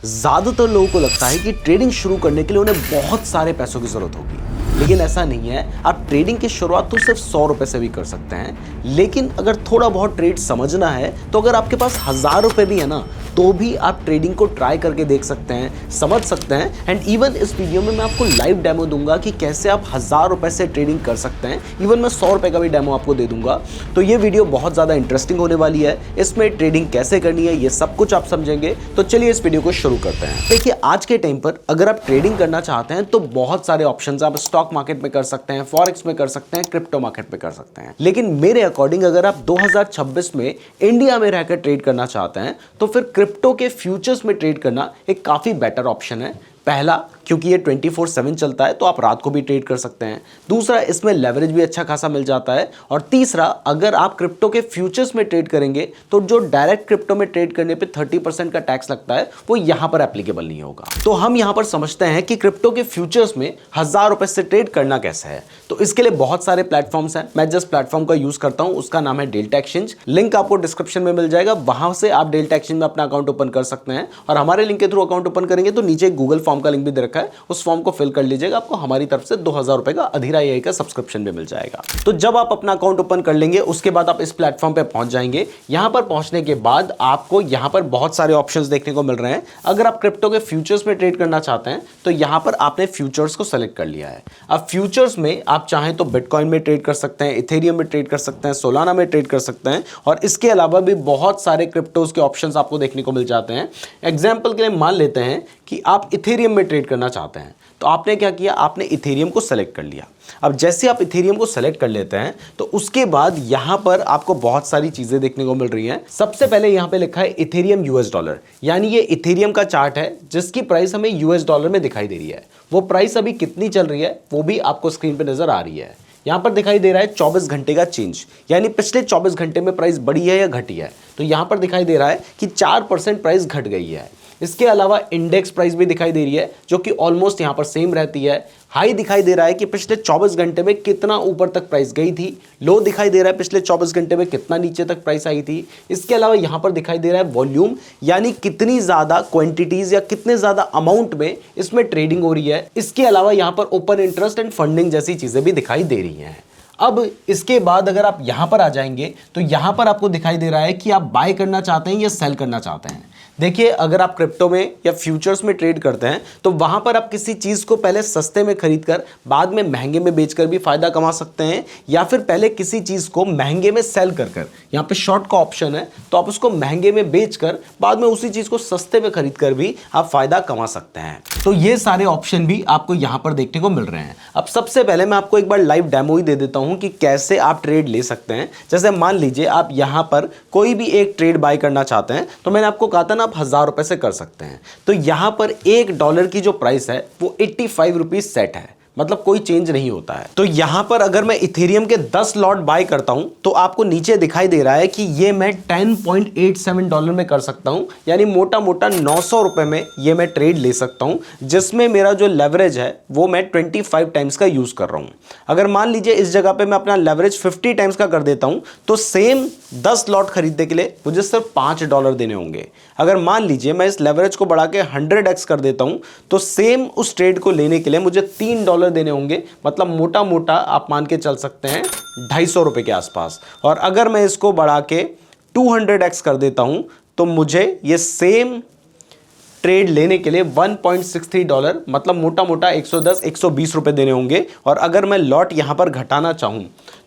ज़्यादातर लोगों को लगता है कि ट्रेडिंग शुरू करने के लिए उन्हें बहुत सारे पैसों की ज़रूरत होगी, लेकिन ऐसा नहीं है। आप ट्रेडिंग की शुरुआत तो सिर्फ 100 रुपए से भी कर सकते हैं, लेकिन अगर थोड़ा बहुत ट्रेड समझना है तो अगर आपके पास 1000 रुपए भी है ना, तो भी आप ट्रेडिंग को ट्राई करके देख सकते हैं, समझ सकते हैं। एंड इवन इस वीडियो में मैं आपको लाइव डेमो दूंगा कि कैसे आप 1000 रुपए से ट्रेडिंग कर सकते हैं। इवन मैं 100 रुपए का भी डेमो आपको दे दूंगा। तो ये वीडियो बहुत ज़्यादा इंटरेस्टिंग होने वाली है। इसमें ट्रेडिंग कैसे करनी है ये सब कुछ आप समझेंगे। तो चलिए इस वीडियो को शुरू करते हैं। देखिए, आज के टाइम पर अगर आप ट्रेडिंग करना चाहते हैं तो बहुत सारे ऑप्शन आप स्टॉक मार्केट में कर सकते हैं, फॉरेक्स में कर सकते हैं, क्रिप्टो मार्केट में कर सकते हैं। लेकिन मेरे अकॉर्डिंग अगर आप 2026 में इंडिया में रहकर ट्रेड करना चाहते हैं तो फिर क्रिप्टो के फ्यूचर्स में ट्रेड करना एक काफ़ी बेटर ऑप्शन है। पहला, क्योंकि ये 24/7 चलता है तो आप रात को भी ट्रेड कर सकते हैं। दूसरा, इसमें लेवरेज भी अच्छा खासा मिल जाता है। और तीसरा, अगर आप क्रिप्टो के फ्यूचर्स में ट्रेड करेंगे तो जो डायरेक्ट क्रिप्टो में ट्रेड करने पे 30% का टैक्स लगता है वो यहां पर एप्लीकेबल नहीं होगा। तो हम यहां पर समझते हैं कि क्रिप्टो के फ्यूचर्स में 1000 रुपए से ट्रेड करना कैसे है। तो इसके लिए बहुत सारे प्लेटफॉर्म्स हैं। मैं जिस प्लेटफॉर्म का यूज करता हूं उसका नाम है डेल्टा एक्सचेंज। लिंक आपको डिस्क्रिप्शन में मिल जाएगा, वहां से आप डेल्टा एक्सचेंज में अपना अकाउंट ओपन कर सकते हैं। और हमारे लिंक के थ्रू अकाउंट ओपन करेंगे तो नीचे गूगल फॉर्म का लिंक भी दे रखा है, उस फॉर्म को फिल कर लीजिएगा। आपको हमारी तरफ से 2000 रुपए का अधीरा एआई का सब्सक्रिप्शन भी मिल जाएगा। तो जब आप अपना अकाउंट ओपन कर लेंगे उसके बाद आप इस प्लेटफॉर्म पे पहुंच जाएंगे। यहां पर पहुंचने के बाद आपको यहां पर बहुत सारे ऑप्शंस देखने को मिल रहे हैं। अगर आप क्रिप्टो के फ्यूचर्स में ट्रेड करना चाहते हैं तो यहां पर आपने फ्यूचर्स को सेलेक्ट कर लिया है। अब फ्यूचर्स में आप चाहें तो बिटकॉइन में ट्रेड कर सकते हैं, इथेरियम में ट्रेड कर सकते हैं, सोलाना में ट्रेड कर सकते हैं, और इसके अलावा भी बहुत सारे क्रिप्टोज के ऑप्शंस आपको देखने को मिल जाते हैं। एग्जाम्पल के लिए मान लेते हैं कि आप इथेरियम में ट्रेड करना चाहते हैं, तो आपने क्या किया, आपने इथेरियम को सेलेक्ट कर लिया। अब जैसे आप इथेरियम को सेलेक्ट कर लेते हैं तो उसके बाद यहां पर आपको बहुत सारी चीजें देखने को मिल रही हैं। सबसे पहले यहां पे लिखा है इथेरियम यूएस डॉलर, यानी ये इथेरियम का चार्ट है जिसकी प्राइस हमें यूएस डॉलर में दिखाई दे रही है। वो प्राइस अभी कितनी चल रही है वो भी आपको स्क्रीन पे नजर आ रही है। यहां पर दिखाई दे रहा है 24 घंटे का चेंज, यानी पिछले 24 घंटे में प्राइस बढ़ी है या घटी है। तो यहां पर दिखाई दे रहा है कि 4% प्राइस घट गई है। इसके अलावा इंडेक्स प्राइस भी दिखाई दे रही है जो कि ऑलमोस्ट यहां पर सेम रहती है। हाई दिखाई दे रहा है कि पिछले 24 घंटे में कितना ऊपर तक प्राइस गई थी। लो दिखाई दे रहा है पिछले 24 घंटे में कितना नीचे तक प्राइस आई थी। इसके अलावा यहां पर दिखाई दे रहा है वॉल्यूम, यानी कितनी ज्यादा क्वांटिटीज या कितने ज्यादा अमाउंट में इसमें ट्रेडिंग हो रही है। इसके अलावा यहां पर ओपन इंटरेस्ट एंड फंडिंग जैसी चीजें भी दिखाई दे रही हैं। अब इसके बाद अगर आप यहां पर आ जाएंगे तो यहां पर आपको दिखाई दे रहा है कि आप बाय करना चाहते हैं या सेल करना चाहते हैं। देखिए, अगर आप क्रिप्टो में या फ्यूचर्स में ट्रेड करते हैं तो वहां पर आप किसी चीज को पहले सस्ते में खरीदकर बाद में महंगे में बेचकर भी फायदा कमा सकते हैं, या फिर पहले किसी चीज को महंगे में सेल कर यहां पे शॉर्ट का ऑप्शन है तो आप उसको महंगे में बेचकर बाद में उसी चीज को सस्ते में खरीदकर भी आप फायदा कमा सकते हैं। तो ये सारे ऑप्शन भी आपको यहां पर देखने को मिल रहे हैं। अब सबसे पहले मैं आपको एक बार लाइव डेमो ही दे देता हूं कि कैसे आप ट्रेड ले सकते हैं। जैसे मान लीजिए आप यहां पर कोई भी एक ट्रेड बाय करना चाहते हैं, तो मैंने आपको कहा था ना आप 1000 रुपए से कर सकते हैं। तो यहां पर $1 की जो प्राइस है वो 85 रुपीज सेट है, मतलब कोई चेंज नहीं होता है। तो यहां पर अगर मैं इथेरियम के 10 लॉट बाय करता हूं तो आपको नीचे दिखाई दे रहा है कि ये मैं $10.87 में कर सकता हूं, यानी मोटा मोटा 900 रुपए में ये मैं ट्रेड ले सकता हूं, जिसमें मेरा जो लेवरेज है वो मैं 25 टाइम्स का यूज कर रहा हूं। अगर मान लीजिए इस जगह पे मैं अपना लेवरेज 50 टाइम्स का कर देता हूं तो सेम 10 लॉट खरीदने के लिए मुझे सिर्फ $5 देने होंगे। अगर मान लीजिए मैं इस लेवरेज को बढ़ा के 100x कर देता हूं तो सेम उस ट्रेड को लेने के लिए मुझे $3 देने होंगे, मतलब मोटा मोटा आप मान के चल सकते हैं 250 रुपए के आसपास। और अगर मैं इसको बढ़ा के 200x कर देता हूं तो मुझे ये सेम ट्रेड लेने के लिए $1.63, मतलब मोटा मोटा 110-120 रुपए देने होंगे। और अगर मैं लॉट यहां पर घटाना चाहूं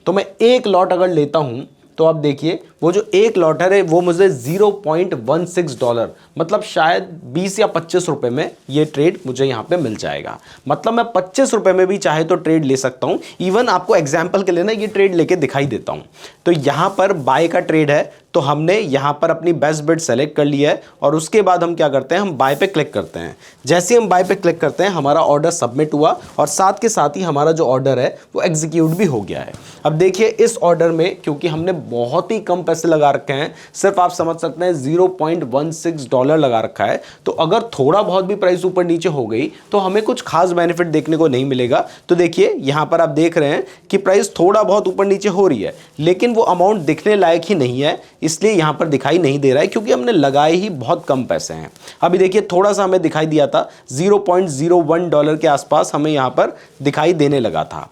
तो मैं एक लॉट अगर लेता हूं तो आप देखिए वो जो एक लॉट है वो मुझे $0.16, मतलब शायद 20 या 25 रुपए में ये ट्रेड मुझे यहाँ पे मिल जाएगा। मतलब मैं 25 रुपए में भी चाहे तो ट्रेड ले सकता हूँ। इवन आपको एग्जाम्पल के लिए ना ये ट्रेड लेके दिखाई देता हूँ। तो यहाँ पर बाय का ट्रेड है तो हमने यहाँ पर अपनी बेस्ट बिड सेलेक्ट कर लिया है और उसके बाद हम क्या करते हैं, हम बाय पे क्लिक करते हैं। जैसे हम बाय पे क्लिक करते हैं हमारा ऑर्डर सबमिट हुआ और साथ के साथ ही हमारा जो ऑर्डर है वो एग्जीक्यूट भी हो गया है। अब देखिए इस ऑर्डर में क्योंकि हमने बहुत ही कम पैसे लगा रखे हैं, सिर्फ आप समझ सकते हैं $0.16 लगा रखा है। तो अगर थोड़ा बहुत भी प्राइस ऊपर नीचे हो गई तो हमें कुछ खास बेनिफिट देखने को नहीं मिलेगा। तो देखिए यहां पर आप देख रहे हैं कि प्राइस थोड़ा बहुत ऊपर नीचे हो रही है, लेकिन वो अमाउंट दिखने लायक ही नहीं है, इसलिए यहां पर दिखाई नहीं दे रहा है क्योंकि हमने लगाए ही बहुत कम पैसे हैं। अभी देखिए थोड़ा सा हमें दिखाई दिया था, $0.01 के आसपास हमें यहां पर दिखाई देने लगा था।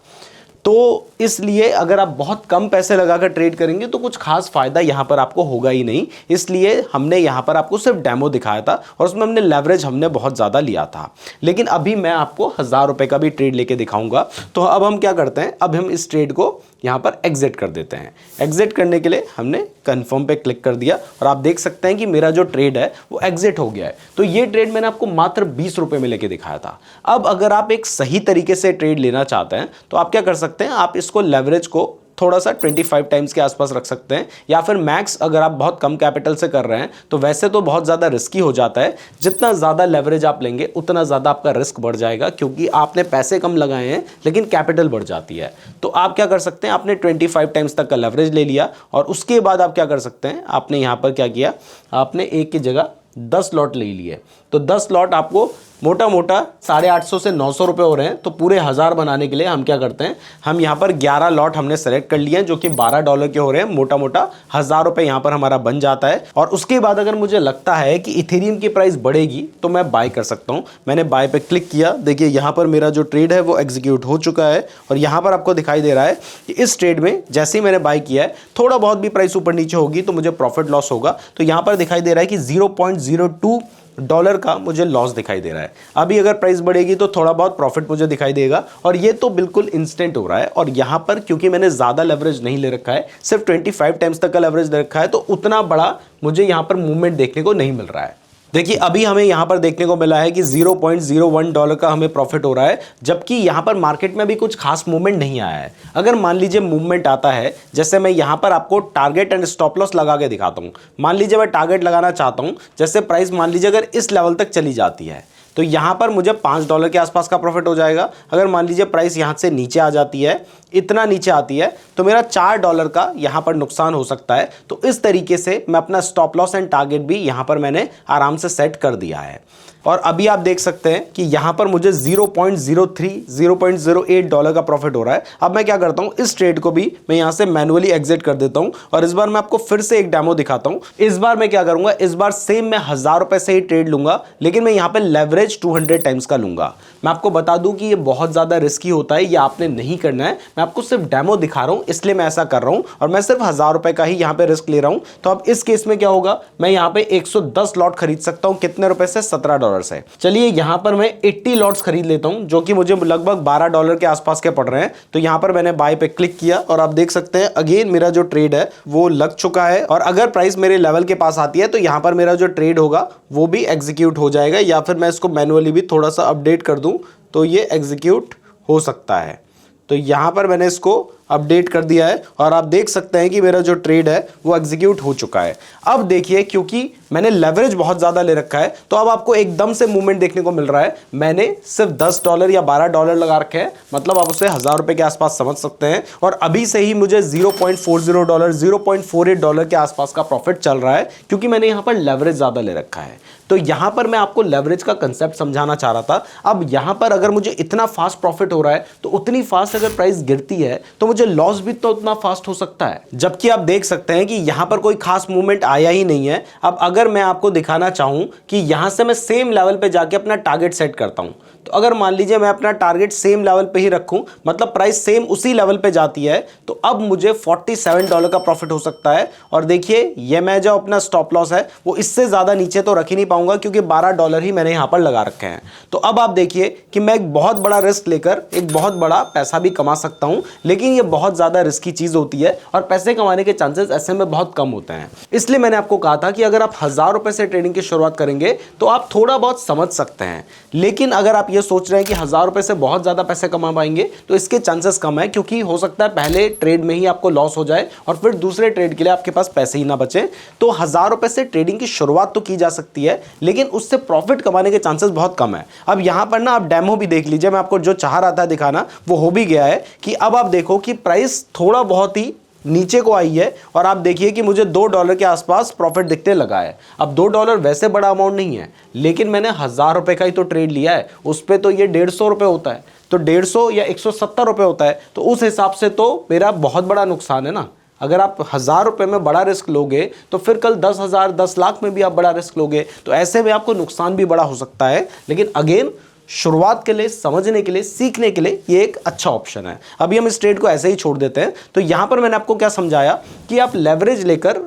तो इसलिए अगर आप बहुत कम पैसे लगाकर ट्रेड करेंगे तो कुछ खास फायदा यहां पर आपको होगा ही नहीं, इसलिए हमने यहां पर आपको सिर्फ डेमो दिखाया था और उसमें हमने लेवरेज बहुत ज़्यादा लिया था। लेकिन अभी मैं आपको ₹1000 का भी ट्रेड लेके दिखाऊंगा। तो अब हम क्या करते हैं, अब हम इस ट्रेड को यहां पर एग्जिट कर देते हैं। एग्जिट करने के लिए हमने कंफर्म पे क्लिक कर दिया और आप देख सकते हैं कि मेरा जो ट्रेड है वो एग्जिट हो गया है। तो ये ट्रेड मैंने आपको मात्र ₹20 में लेके दिखाया था। अब अगर आप एक सही तरीके से ट्रेड लेना चाहते हैं तो आप क्या कर सकते हैं, आप इसको लेवरेज को थोड़ा सा 25 टाइम्स के आसपास रख सकते हैं, या फिर मैक्स अगर आप बहुत कम कैपिटल से कर रहे हैं तो वैसे तो बहुत ज़्यादा रिस्की हो जाता है। जितना ज़्यादा लेवरेज आप लेंगे उतना ज़्यादा आपका रिस्क बढ़ जाएगा, क्योंकि आपने पैसे कम लगाए हैं लेकिन कैपिटल बढ़ जाती है। तो आप क्या कर सकते हैं, आपने 25 टाइम्स तक का लेवरेज ले लिया और उसके बाद आप क्या कर सकते हैं, आपने यहाँ पर क्या किया, आपने एक की जगह 10 लॉट ले लिए। तो 10 लॉट आपको मोटा मोटा 850 से 900 रुपये हो रहे हैं। तो पूरे 1000 बनाने के लिए हम क्या करते हैं, हम यहाँ पर 11 लॉट हमने सेलेक्ट कर लिए हैं जो कि $12 के हो रहे हैं। मोटा मोटा 1000 रुपये यहाँ पर हमारा बन जाता है। और उसके बाद अगर मुझे लगता है कि इथेरियम की प्राइस बढ़ेगी तो मैं बाय कर सकता हूँ। मैंने बाय पे क्लिक किया, देखिए यहाँ पर मेरा जो ट्रेड है वो एग्जीक्यूट हो चुका है और यहाँ पर आपको दिखाई दे रहा है कि इस ट्रेड में जैसे ही मैंने बाय किया है, थोड़ा बहुत भी प्राइस ऊपर नीचे होगी तो मुझे प्रॉफिट लॉस होगा। तो यहाँ पर दिखाई दे रहा है कि $0.02 का मुझे लॉस दिखाई दे रहा है। अभी अगर प्राइस बढ़ेगी तो थोड़ा बहुत प्रॉफिट मुझे दिखाई देगा और ये तो बिल्कुल इंस्टेंट हो रहा है। और यहाँ पर क्योंकि मैंने ज़्यादा लेवरेज नहीं ले रखा है, सिर्फ 25 टाइम्स तक का लेवरेज ले रखा है, तो उतना बड़ा मुझे यहाँ पर मूवमेंट देखने को नहीं मिल रहा है। देखिए अभी हमें यहाँ पर देखने को मिला है कि $0.01 का हमें प्रॉफिट हो रहा है, जबकि यहाँ पर मार्केट में भी कुछ खास मूवमेंट नहीं आया है। अगर मान लीजिए मूवमेंट आता है, जैसे मैं यहाँ पर आपको टारगेट एंड स्टॉप लॉस लगा के दिखाता हूँ। मान लीजिए मैं टारगेट लगाना चाहता हूँ, जैसे प्राइस मान लीजिए अगर इस लेवल तक चली जाती है तो यहाँ पर मुझे $5 के आसपास का प्रॉफिट हो जाएगा। अगर मान लीजिए प्राइस यहाँ से नीचे आ जाती है, इतना नीचे आती है, तो मेरा $4 का यहाँ पर नुकसान हो सकता है। तो इस तरीके से मैं अपना स्टॉप लॉस एंड टारगेट भी यहाँ पर मैंने आराम से सेट कर दिया है। और अभी आप देख सकते हैं कि यहाँ पर मुझे $0.08 का प्रॉफिट हो रहा है। अब मैं क्या करता हूँ, इस ट्रेड को भी मैं यहाँ से मैनुअली एग्जिट कर देता हूँ और इस बार मैं आपको फिर से एक डेमो दिखाता हूँ। इस बार मैं क्या करूँगा, इस बार सेम मैं $1000 से ही ट्रेड लूँगा, लेकिन मैं यहाँ पर लेवरेज 200 टाइम्स का लूँगा। मैं आपको बता दूँ कि ये बहुत ज़्यादा रिस्की होता है, ये आपने नहीं करना है। मैं आपको सिर्फ डेमो दिखा रहा हूँ, इसलिए मैं ऐसा कर रहा हूँ और मैं सिर्फ $1000 का ही यहाँ पे रिस्क ले रहा हूँ। तो अब इस केस में क्या होगा, मैं यहाँ पे 110 लॉट खरीद सकता हूँ। कितने रुपए से? $17 से। चलिए यहाँ पर मैं 80 लॉट्स खरीद लेता हूँ, जो कि मुझे लगभग $12 के आसपास के पड़ रहे हैं। तो यहाँ पर मैंने बाय पे क्लिक किया और आप देख सकते हैं अगेन मेरा जो ट्रेड है वो लग चुका है। और अगर प्राइस मेरे लेवल के पास आती है तो यहाँ पर मेरा जो ट्रेड होगा वो भी एग्जीक्यूट हो जाएगा, या फिर मैं इसको मैनुअली भी थोड़ा सा अपडेट कर दूँ तो ये एग्जीक्यूट हो सकता है। तो यहाँ पर मैंने इसको अपडेट कर दिया है और आप देख सकते हैं कि मेरा जो ट्रेड है वो एग्जीक्यूट हो चुका है। अब देखिए, क्योंकि मैंने लेवरेज बहुत ज़्यादा ले रखा है तो अब आपको एकदम से मूवमेंट देखने को मिल रहा है। मैंने सिर्फ $10 या $12 लगा रखे हैं, मतलब आप उसे $1000 के आसपास समझ सकते हैं। और अभी से ही मुझे $0.40 $0.48 के आसपास का प्रॉफिट चल रहा है, क्योंकि मैंने यहाँ पर लेवरेज ज़्यादा ले रखा है। तो यहाँ पर मैं आपको लेवरेज का कंसेप्ट समझाना चाह रहा था। अब यहाँ पर अगर मुझे इतना फास्ट प्रॉफिट हो रहा है तो उतनी फास्ट अगर प्राइस गिरती है तो मुझे लॉस भी तो उतना फास्ट हो सकता है। जबकि आप देख सकते हैं कि यहाँ पर कोई खास मूवमेंट आया ही नहीं है। अब अगर मैं आपको दिखाना चाहूँ कि यहाँ से मैं सेम लेवल पे जाके अपना टारगेट सेट करता हूँ, तो अगर मान लीजिए मैं अपना टारगेट सेम लेवल पे ही रखूं, मतलब प्राइस सेम उसी लेवल पे जाती है, तो अब मुझे $47 का प्रॉफिट हो सकता है। और देखिए ये मैं जो अपना स्टॉप लॉस है वो इससे ज़्यादा नीचे तो रख ही नहीं पाऊंगा, क्योंकि $12 ही मैंने यहाँ पर लगा रखे हैं। तो अब आप देखिए कि मैं एक बहुत बड़ा रिस्क लेकर एक बहुत बड़ा पैसा भी कमा सकता हूँ, लेकिन ये बहुत ज़्यादा रिस्की चीज़ होती है और पैसे कमाने के चांसेस ऐसे में बहुत कम होते हैं। इसलिए मैंने आपको कहा था कि अगर आप $1000 से ट्रेडिंग की शुरुआत करेंगे तो आप थोड़ा बहुत समझ सकते हैं, लेकिन अगर आप ये सोच रहे हैं कि $1000 से बहुत ज़्यादा पैसे कमा पाएंगे तो इसके चांसेस कम है, क्योंकि हो सकता है पहले ट्रेड में ही आपको लॉस हो जाए और फिर दूसरे ट्रेड के लिए आपके पास पैसे ही ना बचे। तो $1000 से ट्रेडिंग की शुरुआत तो की जा सकती है, लेकिन उससे प्रॉफिट कमाने के चांसेस बहुत कम है। अब यहाँ पर ना आप डेमो भी देख लीजिए, मैं आपको जो चाह रहा था दिखाना वो हो भी गया है कि अब आप देखो कि प्राइस थोड़ा बहुत ही नीचे को आई है और आप देखिए कि मुझे $2 के आसपास प्रॉफिट दिखने लगा है। अब $2 वैसे बड़ा अमाउंट नहीं है, लेकिन मैंने 1000 रुपए का ही तो ट्रेड लिया है, उस पर तो ये 150 रुपये होता है, तो 150 या 170 रुपये होता है, तो उस हिसाब से तो मेरा बहुत बड़ा नुकसान है ना। अगर आप 1000 रुपये में बड़ा रिस्क लोगे तो फिर कल 10,000 10 लाख में भी आप बड़ा रिस्क लोगे, तो ऐसे में आपको नुकसान भी बड़ा हो सकता है। लेकिन अगेन शुरुआत के लिए, समझने के लिए, सीखने के लिए ये एक अच्छा ऑप्शन है। अभी हम इस ट्रेड को ऐसे ही छोड़ देते हैं। तो यहां पर मैंने आपको क्या समझाया कि आप लेवरेज लेकर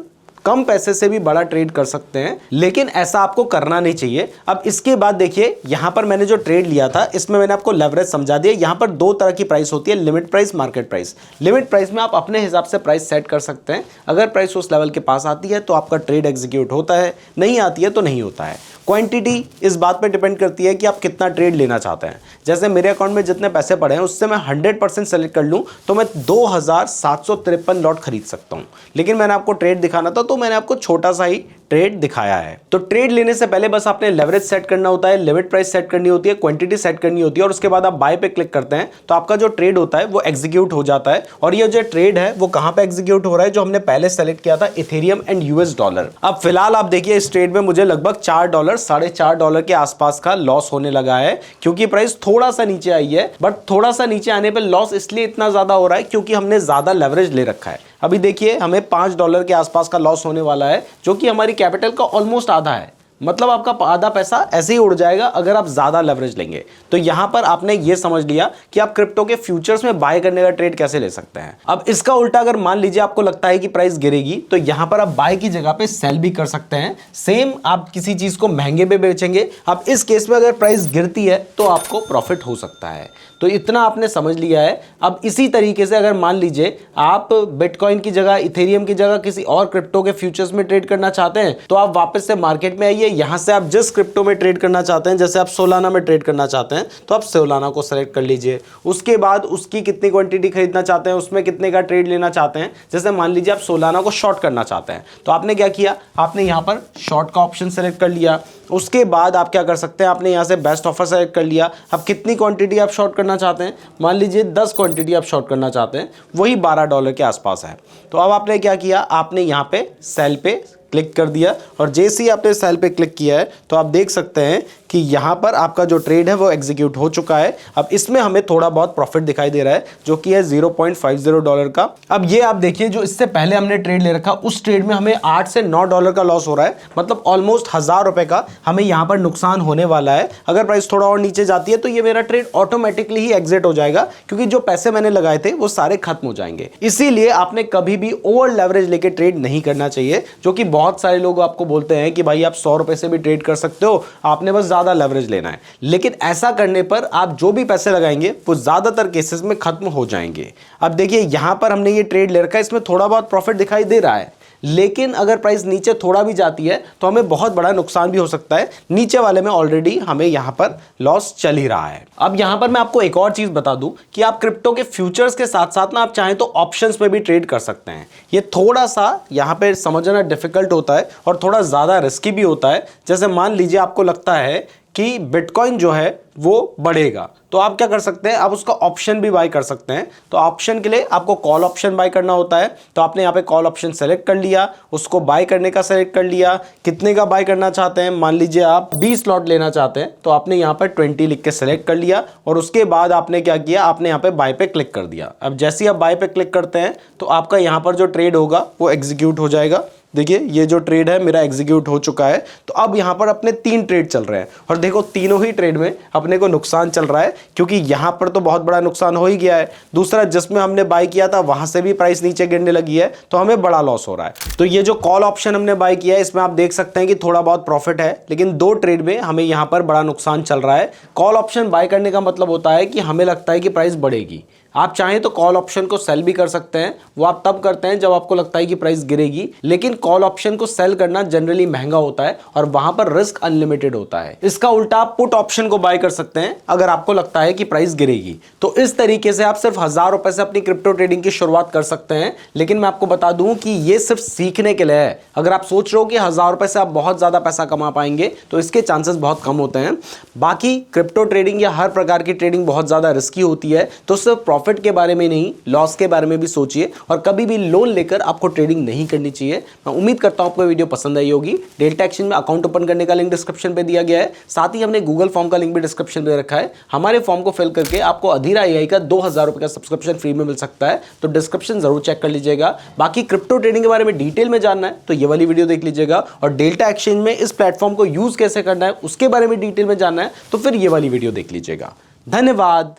कम पैसे से भी बड़ा ट्रेड कर सकते हैं, लेकिन ऐसा आपको करना नहीं चाहिए। अब इसके बाद देखिए, यहां पर मैंने जो ट्रेड लिया था इसमें मैंने आपको लेवरेज समझा दिया। यहां पर दो तरह की प्राइस होती है, limit price, market price. Limit price में आप अपने हिसाब से प्राइस सेट कर सकते हैं। अगर प्राइस उस लेवल के पास आती है तो आपका ट्रेड एग्जीक्यूट होता है, नहीं आती है तो नहीं होता है। क्वांटिटी इस बात पे डिपेंड करती है कि आप कितना ट्रेड लेना चाहते हैं। जैसे मेरे अकाउंट में जितने पैसे पड़े हैं उससे मैं 100% सेलेक्ट कर लूं तो मैं 2753 लॉट खरीद सकता हूं। लेकिन मैंने आपको ट्रेड दिखाना था तो मैंने आपको छोटा सा ही ट्रेड दिखाया है। तो ट्रेड लेने से पहले बस आपने लेवरेज सेट करना होता है, लिमिट प्राइस सेट करनी होती है, क्वांटिटी सेट करनी होती है, और उसके बाद आप बाय पे क्लिक करते हैं तो आपका जो ट्रेड होता है वो एग्जीक्यूट हो जाता है। और ये जो ट्रेड है वो कहां पे एग्जीक्यूट हो रहा है, जो हमने पहले सेलेक्ट किया था, इथेरियम एंड यूएस डॉलर। अब फिलहाल आप देखिए इस ट्रेड में मुझे लगभग $4 $4.5 के आसपास का लॉस होने लगा है, क्योंकि प्राइस थोड़ा सा नीचे आई है। बट थोड़ा सा नीचे आने पर लॉस इसलिए इतना ज्यादा हो रहा है क्योंकि हमने ज्यादा लेवरेज ले रखा है। अभी देखिए हमें $5 के आसपास का लॉस होने वाला है, जो कि हमारी कैपिटल का ऑलमोस्ट आधा है। मतलब आपका आधा पैसा ऐसे ही उड़ जाएगा अगर आप ज्यादा लेवरेज लेंगे। तो यहां पर आपने ये समझ लिया कि आप क्रिप्टो के फ्यूचर्स में बाय करने का ट्रेड कैसे ले सकते हैं। अब इसका उल्टा, अगर मान लीजिए आपको लगता है कि प्राइस गिरेगी तो यहां पर आप बाय की जगह पे सेल भी कर सकते हैं। सेम आप किसी चीज को महंगे पे बेचेंगे। अब इस केस में अगर प्राइस गिरती है तो आपको प्रॉफिट हो सकता है। तो इतना आपने समझ लिया है। अब इसी तरीके से अगर मान लीजिए आप बिटकॉइन की जगह, इथेरियम की जगह किसी और क्रिप्टो के फ्यूचर्स में ट्रेड करना चाहते हैं तो आप वापस से मार्केट में आइए। यहां से आप जिस क्रिप्टो में ट्रेड करना चाहते हैं, जैसे आप सोलाना में ट्रेड करना चाहते हैं तो आप सोलाना को सेलेक्ट कर लीजिए। उसके बाद उसकी कितनी क्वांटिटी खरीदना चाहते हैं, उसमें कितने का ट्रेड लेना चाहते हैं। जैसे मान लीजिए आप सोलाना को शॉर्ट करना चाहते हैं तो आपने क्या किया, आपने यहां पर शॉर्ट का ऑप्शन सेलेक्ट कर लिया। उसके बाद आप क्या कर सकते हैं, आपने यहां से बेस्ट ऑफर सेलेक्ट कर लिया। अब कितनी क्वांटिटी आप शॉर्ट करना चाहते हैं, मान लीजिए 10 क्वांटिटी आप शॉर्ट करना चाहते हैं, वही $12 के आसपास है। तो अब आपने क्या किया, आपने यहां पे सेल पे क्लिक कर दिया, और जैसे ही आपने सेल पे क्लिक किया है तो आप देख सकते हैं कि यहां पर आपका जो ट्रेड है वो एग्जीक्यूट हो चुका है। अब इसमें हमें थोड़ा बहुत प्रॉफिट दिखाई दे रहा है, जो कि है $0.50 का। अब ये आप देखिए, जो इससे पहले हमने ट्रेड ले रखा उस ट्रेड में हमें $8 से $9 का लॉस हो रहा है। मतलब ऑलमोस्ट 1000 रुपए का हमें यहां पर नुकसान होने वाला है। अगर प्राइस थोड़ा और नीचे जाती है तो ये मेरा ट्रेड ऑटोमेटिकली ही एग्जिट हो जाएगा, क्योंकि जो पैसे मैंने लगाए थे वो सारे खत्म हो जाएंगे। इसीलिए आपने कभी भी ओवर लेवरेज लेके ट्रेड नहीं करना चाहिए, जो कि बहुत सारे लोग आपको बोलते हैं कि भाई आप 100 रुपए से भी ट्रेड कर सकते हो, आपने बस ज्यादा लेवरेज लेना है। लेकिन ऐसा करने पर आप जो भी पैसे लगाएंगे वो ज्यादातर केसेस में खत्म हो जाएंगे। अब देखिए यहां पर हमने ये ट्रेड ले रखा है, इसमें थोड़ा बहुत प्रॉफिट दिखाई दे रहा है, लेकिन अगर प्राइस नीचे थोड़ा भी जाती है तो हमें बहुत बड़ा नुकसान भी हो सकता है। नीचे वाले में ऑलरेडी हमें यहां पर लॉस चल ही रहा है। अब यहां पर मैं आपको एक और चीज बता दूं कि आप क्रिप्टो के फ्यूचर्स के साथ साथ ना आप चाहें तो ऑप्शंस में भी ट्रेड कर सकते हैं। ये थोड़ा सा यहां पे समझना डिफिकल्ट होता है और थोड़ा ज्यादा रिस्की भी होता है। जैसे मान लीजिए आपको लगता है कि बिटकॉइन जो है वो बढ़ेगा, तो आप क्या कर सकते हैं, आप उसका ऑप्शन भी बाय कर सकते हैं। तो ऑप्शन के लिए आपको कॉल ऑप्शन बाय करना होता है। तो आपने यहाँ पे कॉल ऑप्शन सेलेक्ट कर लिया, उसको बाय करने का सेलेक्ट कर लिया, कितने का बाय करना चाहते हैं। मान लीजिए आप 20 लॉट लेना चाहते हैं तो आपने यहाँ पर 20 लिख के सेलेक्ट कर लिया, और उसके बाद आपने क्या किया, आपने यहाँ पे बाय पे क्लिक कर दिया। अब जैसे ही आप बाय पे क्लिक करते हैं तो आपका यहाँ पर जो ट्रेड होगा वो एग्जीक्यूट हो जाएगा। देखिए ये जो ट्रेड है मेरा एग्जीक्यूट हो चुका है। तो अब यहां पर अपने 3 ट्रेड चल रहे हैं, और देखो तीनों ही ट्रेड में अपने को नुकसान चल रहा है, क्योंकि यहां पर तो बहुत बड़ा नुकसान हो ही गया है। दूसरा, जिसमें हमने बाय किया था वहां से भी प्राइस नीचे गिरने लगी है, तो हमें बड़ा लॉस हो रहा है। तो ये जो कॉल ऑप्शन हमने बाय किया है इसमें आप देख सकते हैं कि थोड़ा बहुत प्रॉफिट है, लेकिन 2 ट्रेड में हमें यहां पर बड़ा नुकसान चल रहा है। कॉल ऑप्शन बाय करने का मतलब होता है कि हमें लगता है कि प्राइस बढ़ेगी। आप चाहें तो कॉल ऑप्शन को सेल भी कर सकते हैं, वो आप तब करते हैं जब आपको लगता है कि प्राइस गिरेगी। लेकिन कॉल ऑप्शन को सेल करना जनरली महंगा होता है और वहां पर रिस्क अनलिमिटेड होता है। इसका उल्टा आप पुट ऑप्शन को बाय कर सकते हैं अगर आपको लगता है कि प्राइस गिरेगी। तो इस तरीके से आप सिर्फ 1000 रुपए से अपनी क्रिप्टो ट्रेडिंग की शुरुआत कर सकते हैं। लेकिन मैं आपको बता दूं कि ये सिर्फ सीखने के लिए है। अगर आप सोच रहे हो कि 1000 रुपए से आप बहुत ज्यादा पैसा कमा पाएंगे तो इसके चांसेस बहुत कम होते हैं। बाकी क्रिप्टो ट्रेडिंग या हर प्रकार की ट्रेडिंग बहुत ज्यादा रिस्की होती है, तो सिर्फ प्रॉफिट के बारे में नहीं, लॉस के बारे में भी सोचिए और कभी भी लोन लेकर आपको ट्रेडिंग नहीं करनी चाहिए। मैं उम्मीद करता हूं आपको वीडियो पसंद आई होगी। डेल्टा एक्सचेंज में अकाउंट ओपन करने का लिंक डिस्क्रिप्शन पे दिया गया है, साथ ही हमने गूगल फॉर्म का लिंक भी डिस्क्रिप्शन पे रखा है। हमारे फॉर्म को फिल करके आपको अधीरा AI का 2000 रुपए का सब्सक्रिप्शन फ्री में मिल सकता है, तो डिस्क्रिप्शन जरूर चेक कर लीजिएगा। बाकी क्रिप्टो ट्रेडिंग के बारे में डिटेल में जानना है तो ये वाली वीडियो देख लीजिएगा, और डेल्टा एक्सचेंज में इस प्लेटफॉर्म को यूज कैसे करना है उसके बारे में डिटेल में जानना है तो फिर ये वाली वीडियो देख लीजिएगा। धन्यवाद।